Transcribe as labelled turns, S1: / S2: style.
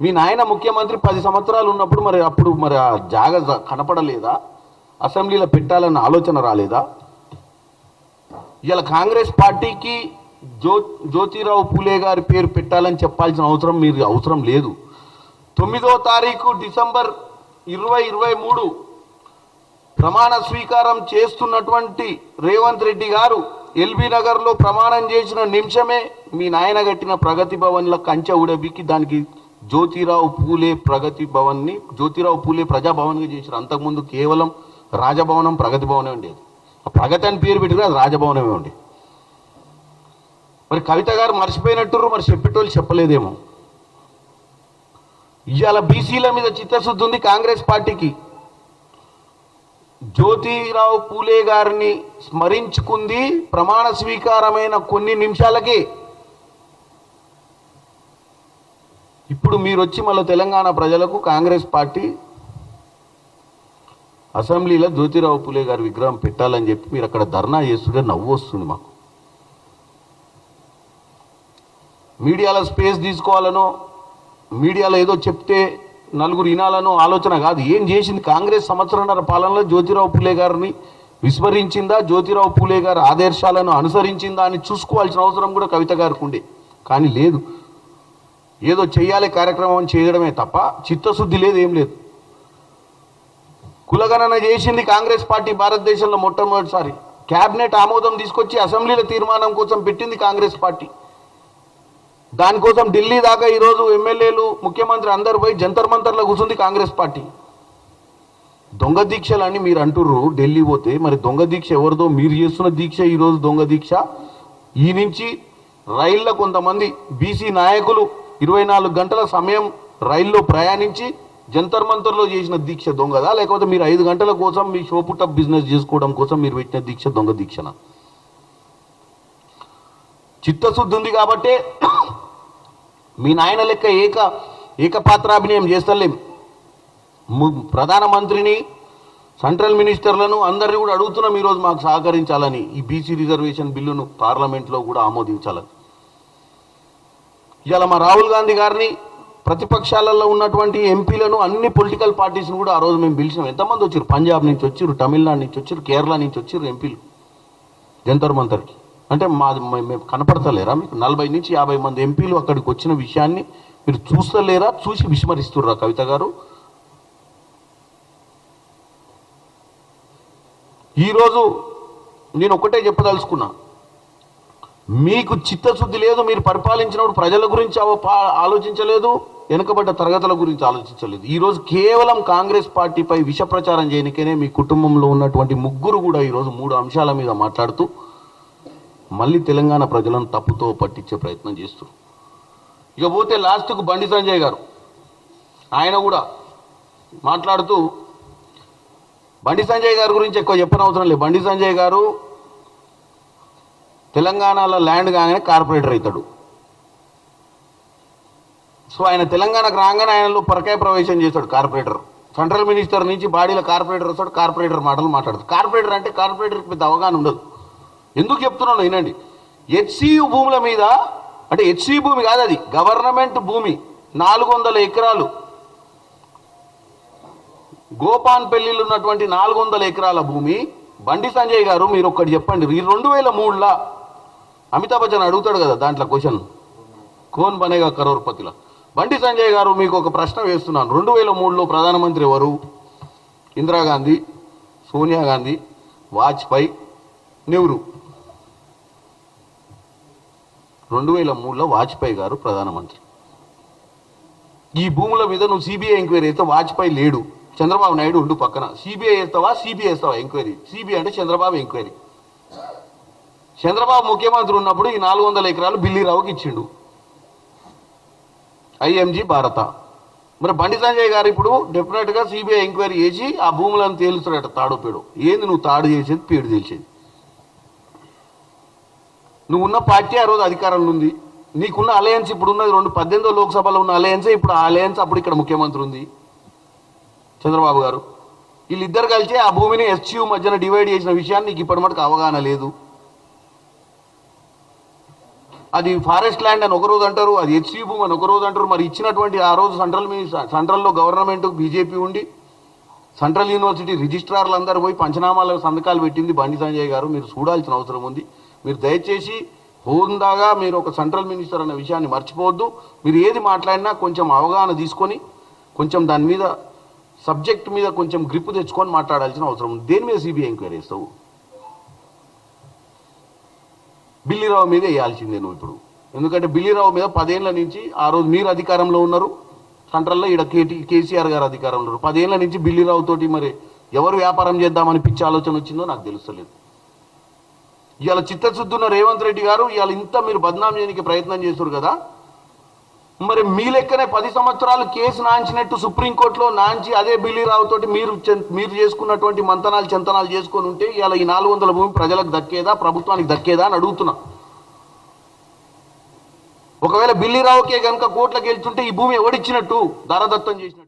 S1: మీ నాయన ముఖ్యమంత్రి 10 సంవత్సరాలు ఉన్నప్పుడు మరి ఆ జాగ కనపడలేదా? అసెంబ్లీలో పెట్టాలన్న ఆలోచన రాలేదా? ఇలా కాంగ్రెస్ పార్టీకి జ్యోతిరావు పూలే గారి పేరు పెట్టాలని చెప్పాల్సిన అవసరం లేదు. 9వ తారీఖు డిసెంబర్ 2023 ప్రమాణ స్వీకారం చేస్తున్నటువంటి రేవంత్ రెడ్డి గారు ఎల్బీ నగర్లో ప్రమాణం చేసిన నిమిషమే మీ నాయన కట్టిన ప్రగతి భవన్ల కంచె ఉడబికి దానికి జ్యోతిరావు పూలే ప్రగతి భవన్ని జ్యోతిరావు పూలే ప్రజాభవన్గా చేశారు. అంతకుముందు కేవలం రాజభవనం ప్రగతి భవనే ఉండేది. ఆ ప్రగతి అని పేరు పెట్టి అది రాజభవనమే ఉండేది. మరి కవిత గారు మర్చిపోయినట్టు మరి చెప్పేటోళ్ళు చెప్పలేదేమో. ఇవాళ బీసీల మీద చిత్తశుద్ధి ఉంది కాంగ్రెస్ పార్టీకి. జ్యోతిరావు పూలే గారిని స్మరించుకుంది ప్రమాణ స్వీకారమైన కొన్ని నిమిషాలకే. ఇప్పుడు మీరు వచ్చి మళ్ళీ తెలంగాణ ప్రజలకు కాంగ్రెస్ పార్టీ అసెంబ్లీలో జ్యోతిరావు పూలే గారి విగ్రహం పెట్టాలని చెప్పి మీరు అక్కడ ధర్నా చేస్తుంటే నవ్వు వస్తుంది మాకు. మీడియాలో స్పేస్ తీసుకోవాలనో మీడియాలో ఏదో చెప్తే నలుగురు వినాలనో ఆలోచన కాదు. ఏం చేసింది కాంగ్రెస్ సంవత్సరాల పాలనలో? జ్యోతిరావు పూలే గారిని విస్మరించిందా? జ్యోతిరావు పూలే గారి ఆదర్శాలను అనుసరించిందా అని చూసుకోవాల్సిన అవసరం కూడా కవిత గారికి ఉండే. కానీ లేదు, ఏదో చెయ్యాలి కార్యక్రమం చేయడమే తప్ప చిత్తశుద్ధి లేదు, ఏం లేదు. కులగణన చేసింది కాంగ్రెస్ పార్టీ భారతదేశంలో మొట్టమొదటిసారి. క్యాబినెట్ ఆమోదం తీసుకొచ్చి అసెంబ్లీల తీర్మానం కోసం పెట్టింది కాంగ్రెస్ పార్టీ. దానికోసం ఢిల్లీ దాకా ఈరోజు ఎమ్మెల్యేలు ముఖ్యమంత్రి అందరు పోయి జంతర్ మంతర్లో కూర్చుంది కాంగ్రెస్ పార్టీ. దొంగ దీక్షలని మీరు అంటుర్రు ఢిల్లీ పోతే, మరి దొంగ దీక్ష ఎవరిదో? మీరు చేస్తున్న దీక్ష ఈరోజు దొంగ దీక్ష. ఈ నుంచి రైళ్ల కొంతమంది బీసీ నాయకులు 24 గంటల సమయం రైల్లో ప్రయాణించి జంతర్ మంతర్లో చేసిన దీక్ష దొంగదా? లేకపోతే మీరు 5 గంటల కోసం మీ షోపుటప్ బిజినెస్ చేసుకోవడం కోసం మీరు పెట్టిన దీక్ష దొంగ దీక్షనా? చిత్తశుద్ధి ఉంది కాబట్టే మీ నాయన లెక్క ఏకపాత్రాభినయం చేస్తలేం. ప్రధానమంత్రిని, సెంట్రల్ మినిస్టర్లను అందరినీ కూడా అడుగుతున్నాం ఈరోజు మాకు సహకరించాలని, ఈ బీసీ రిజర్వేషన్ బిల్లును పార్లమెంట్లో కూడా ఆమోదించాలని. ఇవాళ మా రాహుల్ గాంధీ గారిని, ప్రతిపక్షాలలో ఉన్నటువంటి ఎంపీలను, అన్ని పొలిటికల్ పార్టీస్ని కూడా ఆ రోజు మేము పిలిచినాం. ఎంతమంది వచ్చారు? పంజాబ్ నుంచి వచ్చారు, తమిళనాడు నుంచి వచ్చారు, కేరళ నుంచి వచ్చారు ఎంపీలు జంతర్ మంతర్కి. అంటే మేము కనపడతలేరా మీకు? 40 నుంచి 50 మంది ఎంపీలు అక్కడికి వచ్చిన విషయాన్ని మీరు చూస్తలేరా? చూసి విస్మరిస్తుర్రా కవిత గారు? ఈరోజు నేను ఒకటే చెప్పదలుచుకున్నా, మీకు చిత్తశుద్ధి లేదు. మీరు పరిపాలించినప్పుడు ప్రజల గురించి ఆలోచించలేదు, వెనుకబడ్డ తరగతుల గురించి ఆలోచించలేదు. ఈరోజు కేవలం కాంగ్రెస్ పార్టీపై విష ప్రచారం చేయనికనే మీ కుటుంబంలో ఉన్నటువంటి ముగ్గురు కూడా ఈరోజు 3 అంశాల మీద మాట్లాడుతూ మళ్ళీ తెలంగాణ ప్రజలను తప్పుతో పట్టించే ప్రయత్నం చేస్తారు. ఇక పోతే లాస్ట్కు బండి సంజయ్ గారు, ఆయన కూడా మాట్లాడుతూ, బండి సంజయ్ గారి గురించి ఎక్కువ చెప్పనవసరం లేదు. బండి సంజయ్ గారు తెలంగాణలో ల్యాండ్ కాగానే కార్పొరేటర్ అవుతాడు. సో ఆయన తెలంగాణకు రాగానే ఆయనలో పరకాయ ప్రవేశం చేస్తాడు కార్పొరేటర్. సెంట్రల్ మినిస్టర్ నుంచి బాడీలో కార్పొరేటర్ వస్తాడు, కార్పొరేటర్ మాటలు మాట్లాడతాడు. కార్పొరేటర్ అంటే కార్పొరేటర్కి పెద్ద అవగాహన ఉండదు. ఎందుకు చెప్తున్నాను వినండి. హెచ్సియు భూముల మీద, అంటే హెచ్సియు భూమి కాదు, అది గవర్నమెంట్ భూమి, 400 ఎకరాలు, గోపాన్పల్లిలో ఉన్నటువంటి 400 ఎకరాల భూమి. బండి సంజయ్ గారు మీరు ఒక్కటి చెప్పండి, ఈ 2003లో అమితాబ్ బచ్చన్ అడుగుతాడు కదా దాంట్లో క్వశ్చన్, కోన్ బనేగా కరోర్పతిలో. బండి సంజయ్ గారు మీకు ఒక ప్రశ్న వేస్తున్నాను. 2003లో ప్రధానమంత్రి ఎవరు? ఇందిరాగాంధీ, సోనియా గాంధీ, వాజ్పేయి, నెహ్రూ. 2003లో వాజ్పేయి గారు ప్రధానమంత్రి. ఈ భూముల మీద నువ్వు సిబిఐ ఎంక్వైరీ అయితే వాజ్పేయి లేడు, చంద్రబాబు నాయుడు ఉండు పక్కన. సిబిఐ వేస్తావా, సిబిఐ వేస్తావా ఎంక్వైరీ? సిబిఐ అంటే చంద్రబాబు ఎంక్వైరీ. చంద్రబాబు ముఖ్యమంత్రి ఉన్నప్పుడు ఈ 400 ఎకరాలు బిల్లీరావుకి ఇచ్చిండు, ఐఎంజీ భారత. మరి బండి సంజయ్ గారు ఇప్పుడు డెఫినెట్గా సిబిఐ ఎంక్వైరీ చేసి ఆ భూములను తేలుస్తాడట, తాడు పేడు. ఏంది నువ్వు తాడు చేసేది, పేడు తేల్చేది? నువ్వు ఉన్న పార్టీ ఆ రోజు అధికారంలో ఉంది, నీకున్న అలయన్స్ ఇప్పుడు ఉన్నది 2018 లోక్సభలో ఉన్న అలయన్సే ఇప్పుడు ఆ అలయన్స్. అప్పుడు ఇక్కడ ముఖ్యమంత్రి ఉంది చంద్రబాబు గారు. వీళ్ళిద్దరు కలిసి ఆ భూమిని ఎస్యూ మధ్యన డివైడ్ చేసిన విషయాన్ని నీకు ఇప్పటి మటుకు అవగాహన లేదు. అది ఫారెస్ట్ ల్యాండ్ అని ఒకరోజు అంటారు, అది హెచ్సి భూమి అని ఒకరోజు అంటారు. మరి ఇచ్చినటువంటి ఆ రోజు సెంట్రల్లో గవర్నమెంట్ బీజేపీ ఉండి సెంట్రల్ యూనివర్సిటీ రిజిస్ట్రార్లు అందరూ పోయి పంచనామాల సంతకాలు పెట్టింది బండి సంజయ్ గారు. మీరు చూడాల్సిన అవసరం ఉంది. మీరు దయచేసి హోందాగా మీరు ఒక సెంట్రల్ మినిస్టర్ అన్న విషయాన్ని మర్చిపోవద్దు. మీరు ఏది మాట్లాడినా కొంచెం అవగాహన తీసుకొని కొంచెం దాని మీద సబ్జెక్ట్ మీద కొంచెం గ్రిప్ తెచ్చుకొని మాట్లాడాల్సిన అవసరం ఉంది. దేని మీద సిబిఐ ఎంక్వైరీ చేస్తావు? బిల్లీరావు మీద వేయాల్సిందే నువ్వు ఇప్పుడు. ఎందుకంటే బిల్లీరావు మీద 10 ఏళ్ల నుంచి ఆ రోజు మీరు అధికారంలో ఉన్నారు, సెంట్రల్లో ఈడ కేసీఆర్ గారు అధికారంలో ఉన్నారు. 10 ఏళ్ల నుంచి బిల్లీరావు తోటి మరి ఎవరు వ్యాపారం చేద్దామని పిచ్చి ఆలోచన వచ్చిందో నాకు తెలుస్తలేదు. ఇవాళ చిత్తశుద్ధున్న రేవంత్ రెడ్డి గారు ఇవాళ ఇంత మీరు బద్నాం చేయడానికి ప్రయత్నం చేస్తారు కదా. మరి మీ లెక్కనే 10 సంవత్సరాలు కేసు నాంచినట్టు సుప్రీంకోర్టులో నాంచి అదే బిల్లీరావు తోటి మీరు చేసుకున్నటువంటి మంతనాలు చెంతనాలు చేసుకొని ఉంటే ఇవాళ ఈ 400 భూమి ప్రజలకు దక్కేదా, ప్రభుత్వానికి దక్కేదా అని అడుగుతున్నా. ఒకవేళ బిల్లీరావుకే కనుక కోర్టులకు వెళ్తుంటే ఈ భూమి ఎవడిచ్చినట్టు, దారదత్తం చేసినట్టు.